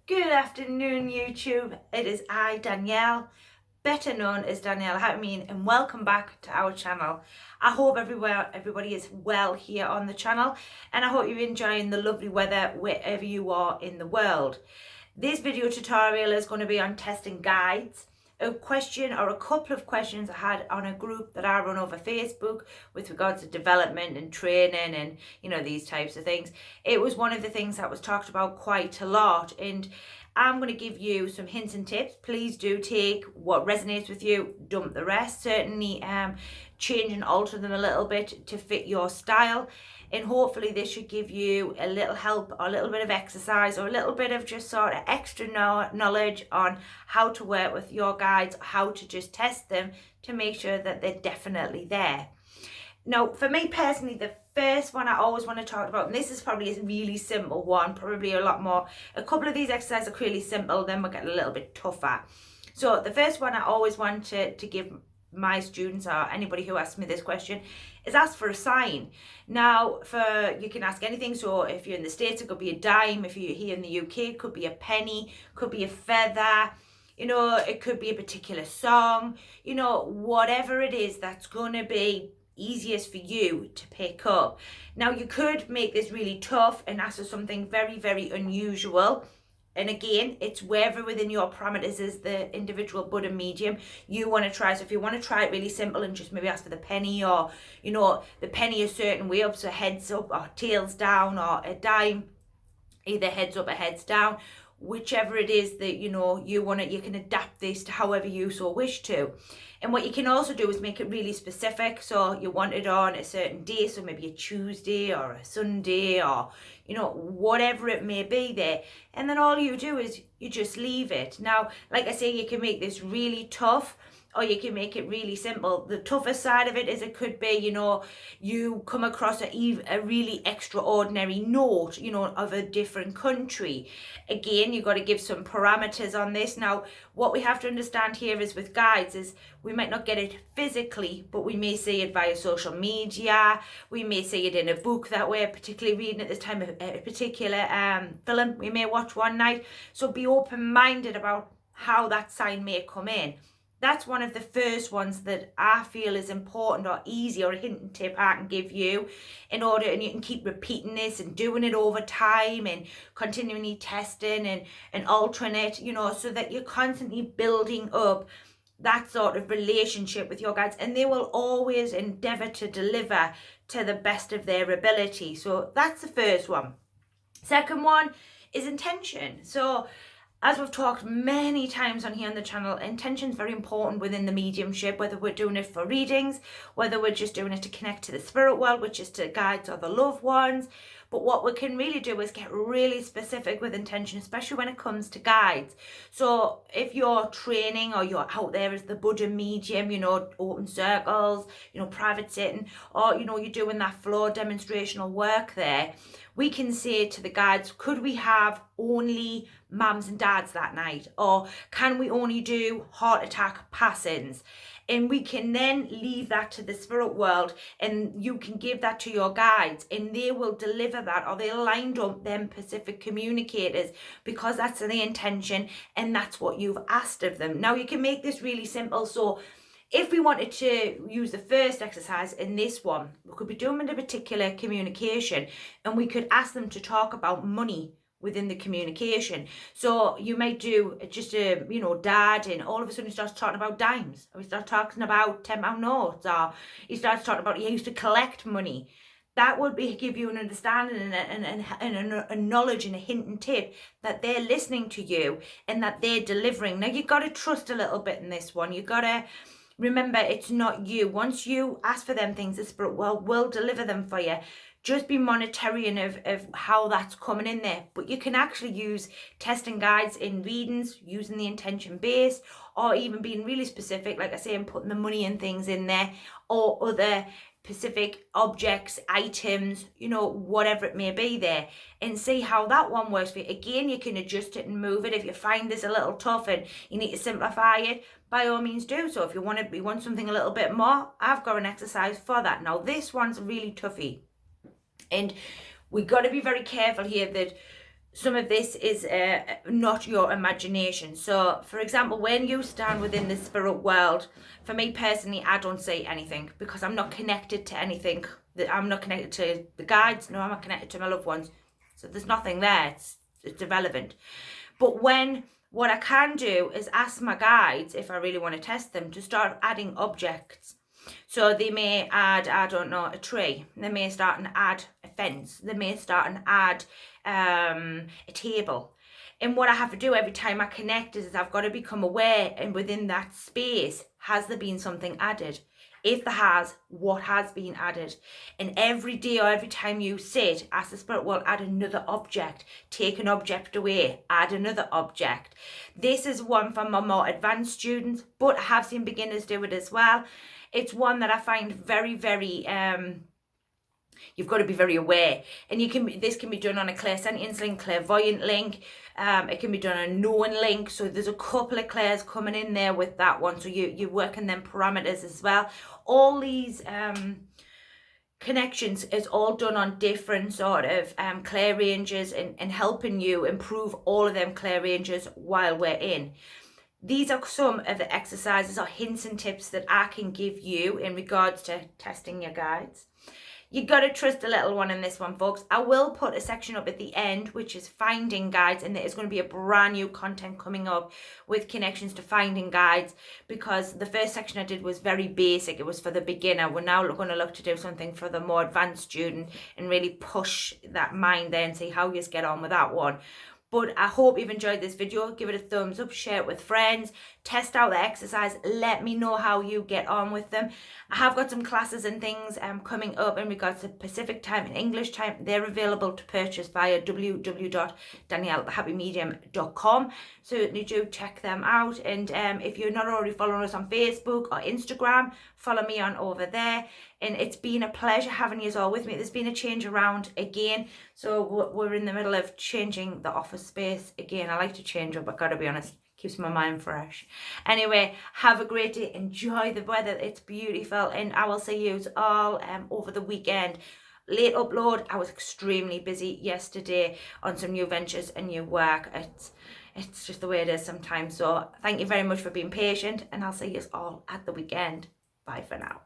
Good afternoon, YouTube. It is I, Danielle, better known as Danielle and welcome back to our channel. I hope everybody is well here on the channel, and I hope you're enjoying the lovely weather wherever you are in the world. This video tutorial is going to be on testing guides. A question or a couple of questions I had on a group that I run over Facebook with regards to development and training and these types of things. It was one of the things that was talked about quite a lot, and I'm going to give you some hints and tips. Please do take what resonates with you, dump the rest. Certainly change and alter them a little bit to fit your style, and hopefully this should give you a little help or a little bit of exercise or a little bit of just sort of extra knowledge on how to work with your guides, how to just test them to make sure that they're definitely there. Now, for me personally, the first one I always want to talk about, and this is probably a really simple one, probably a lot more, a couple of these exercises are really simple, then we'll get a little bit tougher. So the first one I always want to give my students or anybody who asks me this question is ask for a sign. Now, you can ask anything. So if you're in the States, it could be a dime. If you're here in the UK, it could be a penny, could be a feather, it could be a particular song, whatever it is that's going to be easiest for you to pick up. Now, you could make this really tough and ask for something very, very unusual. And again, it's wherever within your parameters is the individual Buddha medium you want to try. So if you want to try it really simple and just maybe ask for the penny, or, the penny a certain way up, so heads up or tails down, or a dime, either heads up or heads down, whichever it is that you want it, you can adapt this to however you so wish to. And what you can also do is make it really specific. So you want it on a certain day, so maybe a Tuesday or a Sunday, or whatever it may be there. And then all you do is you just leave it. Now, like I say, you can make this really tough, or you can make it really simple. The toughest side of it is it could be, you come across a really extraordinary note, of a different country. Again, you've got to give some parameters on this. Now, what we have to understand here is with guides is we might not get it physically, but we may see it via social media. We may see it in a book that we're particularly reading at this time, a particular film we may watch one night. So be open-minded about how that sign may come in. That's one of the first ones that I feel is important or easy, or a hint and tip I can give you in order, and you can keep repeating this and doing it over time and continually testing and altering it, so that you're constantly building up that sort of relationship with your guides, and they will always endeavor to deliver to the best of their ability. So that's the first one. Second one is intention. So as we've talked many times on here on the channel, intention is very important within the mediumship, whether we're doing it for readings, whether we're just doing it to connect to the spirit world, which is to guides or the loved ones. But what we can really do is get really specific with intention, especially when it comes to guides. So if you're training or you're out there as the Buddha medium, open circles, private sitting, or, you're doing that flow demonstrational work there, we can say to the guides, could we have only mums and dads that night? Or can we only do heart attack passings? And we can then leave that to the spirit world, and you can give that to your guides, and they will deliver that, or they lined up them Pacific communicators, because that's the intention and that's what you've asked of them. Now, you can make this really simple. So if we wanted to use the first exercise in this one, we could be doing a particular communication, and we could ask them to talk about money within the communication. So you might do just a dad, and all of a sudden he starts talking about dimes, or he starts talking about £10 notes, or he starts talking about he used to collect money. That would give you an understanding and a knowledge and a hint and tip that they're listening to you and that they're delivering. Now, you've got to trust a little bit in this one. You've got to remember, it's not you. Once you ask for them things, the spirit world will deliver them for you. Just be monitoring of how that's coming in there. But you can actually use testing guides in readings using the intention base, or even being really specific, like I say, and putting the money and things in there, or other specific objects, items, whatever it may be there, and see how that one works for you. Again, you can adjust it and move it. If you find this a little tough and you need to simplify it, by all means do so. If you want something a little bit more, I've got an exercise for that. Now, this one's really toughy. And we've got to be very careful here that some of this is not your imagination. So, for example, when you stand within the spirit world, for me personally, I don't see anything because I'm not connected to anything. I'm not connected to the guides. No, I'm not connected to my loved ones. So there's nothing there. It's irrelevant. But what I can do is ask my guides, if I really want to test them, to start adding objects. So they may add, I don't know, a tree. They may start and add a fence. They may start and add a table. And what I have to do every time I connect is I've got to become aware, and within that space, has there been something added? If there has, what has been added? And every day or every time you sit, ask the spirit world, add another object. Take an object away, add another object. This is one for my more advanced students, but I have seen beginners do it as well. It's one that I find very, very, you've got to be very aware. And this can be done on a clairsentience link, clairvoyant link. It can be done on a known link. So there's a couple of clairs coming in there with that one. So you're working them parameters as well. All these connections is all done on different sort of clair ranges and helping you improve all of them clair ranges while we're in. These are some of the exercises or hints and tips that I can give you in regards to testing your guides. You got to trust a little one in this one, folks. I will put a section up at the end, which is finding guides, and there is going to be a brand new content coming up with connections to finding guides, because the first section I did was very basic. It was for the beginner. We're now going to look to do something for the more advanced student and really push that mind there and see how you get on with that one. But I hope you've enjoyed this video. Give it a thumbs up, share it with friends, test out the exercise, let me know how you get on with them. I have got some classes and things coming up in regards to Pacific time and English time. They're available to purchase via www.daniellethehappymedium.com. So you do check them out. And if you're not already following us on Facebook or Instagram, follow me on over there. And it's been a pleasure having you all with me. There's been a change around again. So we're in the middle of changing the office space again. I like to change up, but gotta be honest, keeps my mind fresh. Anyway, have a great day. Enjoy the weather. It's beautiful. And I will see you all over the weekend. Late upload. I was extremely busy yesterday on some new ventures and new work. It's just the way it is sometimes. So thank you very much for being patient. And I'll see you all at the weekend. Bye for now.